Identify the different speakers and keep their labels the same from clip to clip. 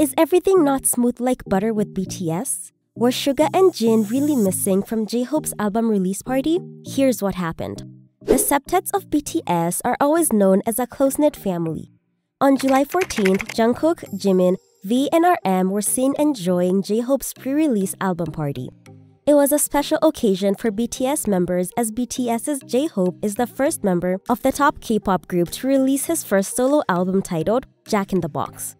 Speaker 1: Is everything not smooth like butter with BTS? Were Suga and Jin really missing from J-Hope's album release party? Here's what happened. The septets of BTS are always known as a close-knit family. On July 14th, Jungkook, Jimin, V, and RM were seen enjoying J-Hope's pre-release album party. It was a special occasion for BTS members as BTS's J-Hope is the first member of the top K-pop group to release his first solo album titled Jack in the Box.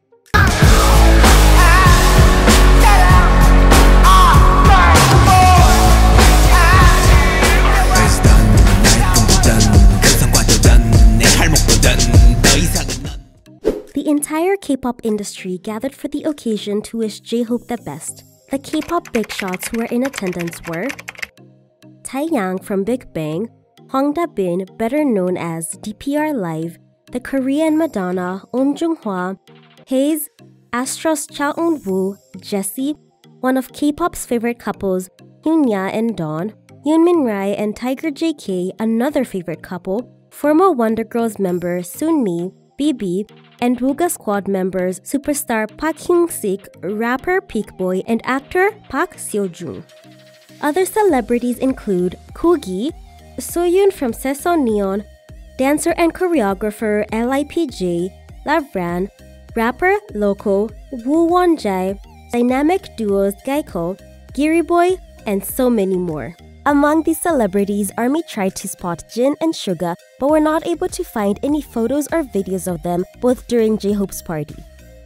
Speaker 1: The entire K-pop industry gathered for the occasion to wish J-Hope the best. The K-pop big shots who were in attendance were Taeyang from Big Bang, Hwang Da-bin, better known as DPR Live, the Korean Madonna, Jung-hwa, Haze, Astro's Cha Eun-woo, Jessie, one of K-pop's favorite couples, Hyunya and Dawn, Yoonmin Rai and Tiger JK, another favorite couple, former Wonder Girls member Sunmi, BB, and Wooga Squad members superstar Park Hyung-sik, rapper Peakboy, and actor Park Seo-joon. Other celebrities include Kugi, Soyoon from Seson Neon, dancer and choreographer LIPJ, Lavran, rapper Loco, Woo Won-jae, dynamic duos Gaiko, Giri Boy, and so many more. Among these celebrities, ARMY tried to spot Jin and Suga but were not able to find any photos or videos of them both during J-Hope's party.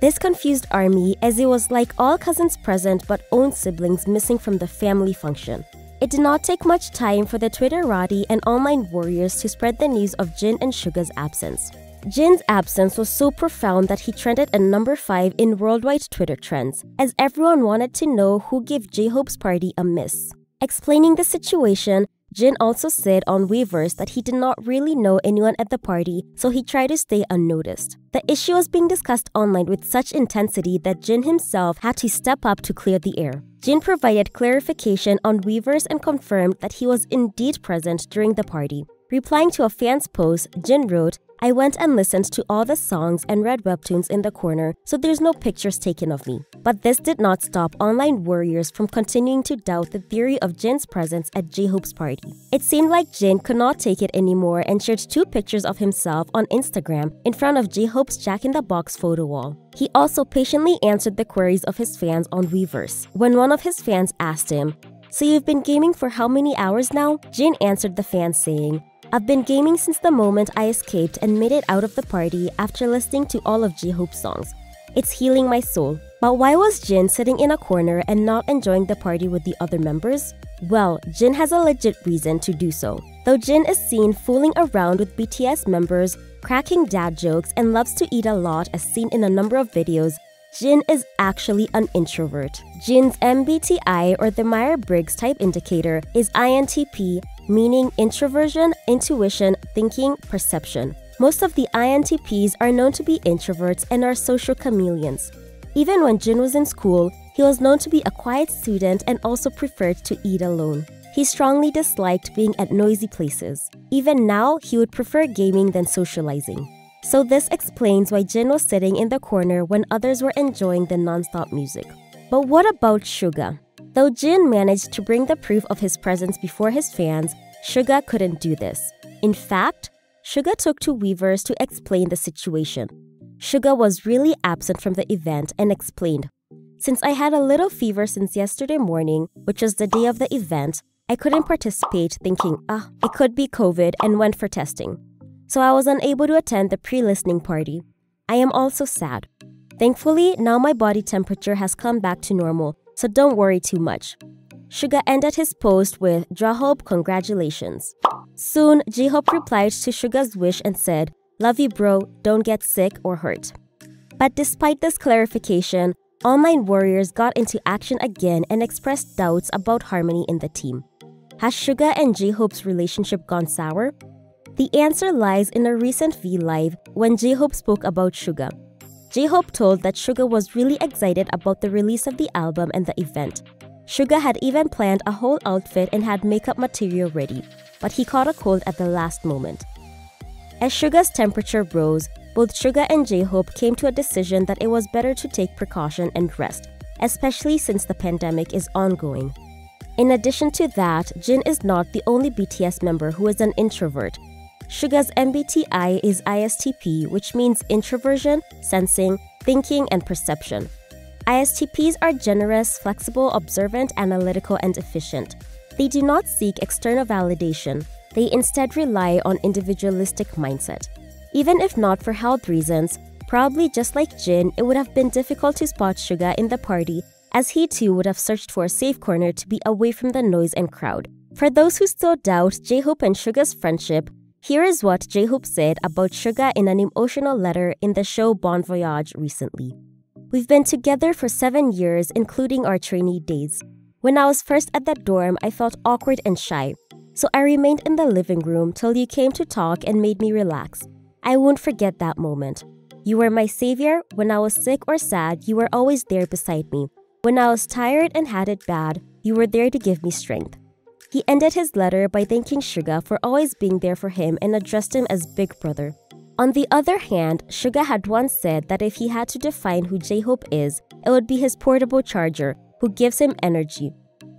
Speaker 1: This confused ARMY as it was like all cousins present but own siblings missing from the family function. It did not take much time for the Twitterati and online warriors to spread the news of Jin and Suga's absence. Jin's absence was so profound that he trended at number 5 in worldwide Twitter trends, as everyone wanted to know who gave J-Hope's party a miss. Explaining the situation, Jin also said on Weverse that he did not really know anyone at the party, so he tried to stay unnoticed. The issue was being discussed online with such intensity that Jin himself had to step up to clear the air. Jin provided clarification on Weverse and confirmed that he was indeed present during the party. Replying to a fan's post, Jin wrote, "I went and listened to all the songs and read webtoons in the corner, so there's no pictures taken of me." But this did not stop online warriors from continuing to doubt the theory of Jin's presence at J-Hope's party. It seemed like Jin could not take it anymore and shared 2 pictures of himself on Instagram in front of J-Hope's Jack in the Box photo wall. He also patiently answered the queries of his fans on Weverse. When one of his fans asked him, "So you've been gaming for how many hours now?" Jin answered the fans saying, "I've been gaming since the moment I escaped and made it out of the party after listening to all of J-Hope's songs. It's healing my soul." But why was Jin sitting in a corner and not enjoying the party with the other members? Well, Jin has a legit reason to do so. Though Jin is seen fooling around with BTS members, cracking dad jokes, and loves to eat a lot as seen in a number of videos, Jin is actually an introvert. Jin's MBTI, or the Myers-Briggs type indicator, is INTP, meaning introversion, intuition, thinking, perception. Most of the INTPs are known to be introverts and are social chameleons. Even when Jin was in school, he was known to be a quiet student and also preferred to eat alone. He strongly disliked being at noisy places. Even now, he would prefer gaming than socializing. So this explains why Jin was sitting in the corner when others were enjoying the non-stop music. But what about Suga? Though Jin managed to bring the proof of his presence before his fans, Suga couldn't do this. In fact, Suga took to Weverse to explain the situation. Suga was really absent from the event and explained, "Since I had a little fever since yesterday morning, which was the day of the event, I couldn't participate thinking, it could be COVID and went for testing. So I was unable to attend the pre-listening party. I am also sad. Thankfully, now my body temperature has come back to normal, so don't worry too much." Suga ended his post with, "J-Hope, congratulations." Soon, J-Hope replied to Suga's wish and said, "Love you bro, don't get sick or hurt." But despite this clarification, online warriors got into action again and expressed doubts about harmony in the team. Has Suga and J-Hope's relationship gone sour? The answer lies in a recent V Live when J-Hope spoke about Suga. J-Hope told that Suga was really excited about the release of the album and the event. Suga had even planned a whole outfit and had makeup material ready, but he caught a cold at the last moment. As Suga's temperature rose, both Suga and J-Hope came to a decision that it was better to take precaution and rest, especially since the pandemic is ongoing. In addition to that, Jin is not the only BTS member who is an introvert. Suga's MBTI is ISTP, which means introversion, sensing, thinking, and perception. ISTPs are generous, flexible, observant, analytical, and efficient. They do not seek external validation. They instead rely on individualistic mindset. Even if not for health reasons, probably just like Jin, it would have been difficult to spot Suga in the party, as he too would have searched for a safe corner to be away from the noise and crowd. For those who still doubt J-Hope and Suga's friendship, here is what J-Hope said about Suga in an emotional letter in the show Bon Voyage recently. "We've been together for 7 years, including our trainee days. When I was first at the dorm, I felt awkward and shy, so I remained in the living room till you came to talk and made me relax. I won't forget that moment. You were my savior. When I was sick or sad, you were always there beside me. When I was tired and had it bad, you were there to give me strength." He ended his letter by thanking Suga for always being there for him and addressed him as Big Brother. On the other hand, Suga had once said that if he had to define who J-Hope is, it would be his portable charger, who gives him energy.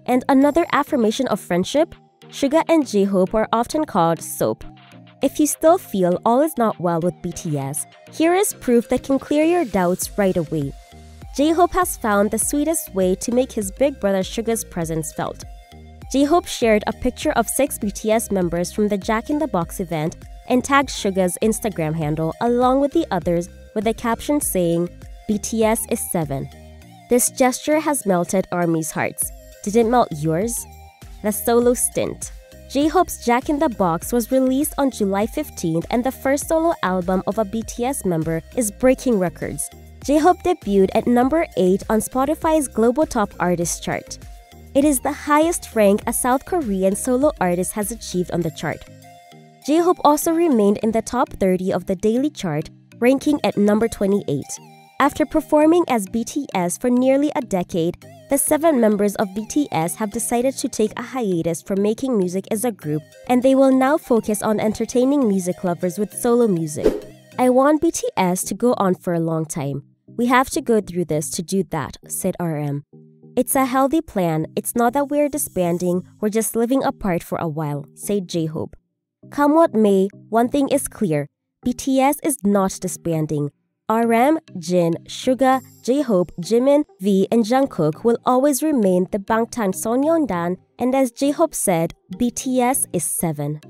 Speaker 1: And another affirmation of friendship, Suga and J-Hope are often called soap. If you still feel all is not well with BTS, here is proof that can clear your doubts right away. J-Hope has found the sweetest way to make his big brother Suga's presence felt. J-Hope shared a picture of 6 BTS members from the Jack in the Box event and tagged Suga's Instagram handle along with the others with a caption saying, "BTS is 7. This gesture has melted ARMY's hearts. Did it melt yours? The solo stint. J-Hope's Jack in the Box was released on July 15th, and the first solo album of a BTS member is breaking records. J-Hope debuted at number 8 on Spotify's Global Top Artists chart. It is the highest rank a South Korean solo artist has achieved on the chart. J-Hope also remained in the top 30 of the daily chart, ranking at number 28. After performing as BTS for nearly a decade, the 7 members of BTS have decided to take a hiatus from making music as a group, and they will now focus on entertaining music lovers with solo music. I want BTS to go on for a long time. We have to go through this to do that, said RM. It's a healthy plan. It's not that we're disbanding, we're just living apart for a while, said J-Hope. Come what may, one thing is clear. BTS is not disbanding. RM, Jin, Suga, J-Hope, Jimin, V, and Jungkook will always remain the Bangtan Sonyeondan, and as J-Hope said, BTS is 7.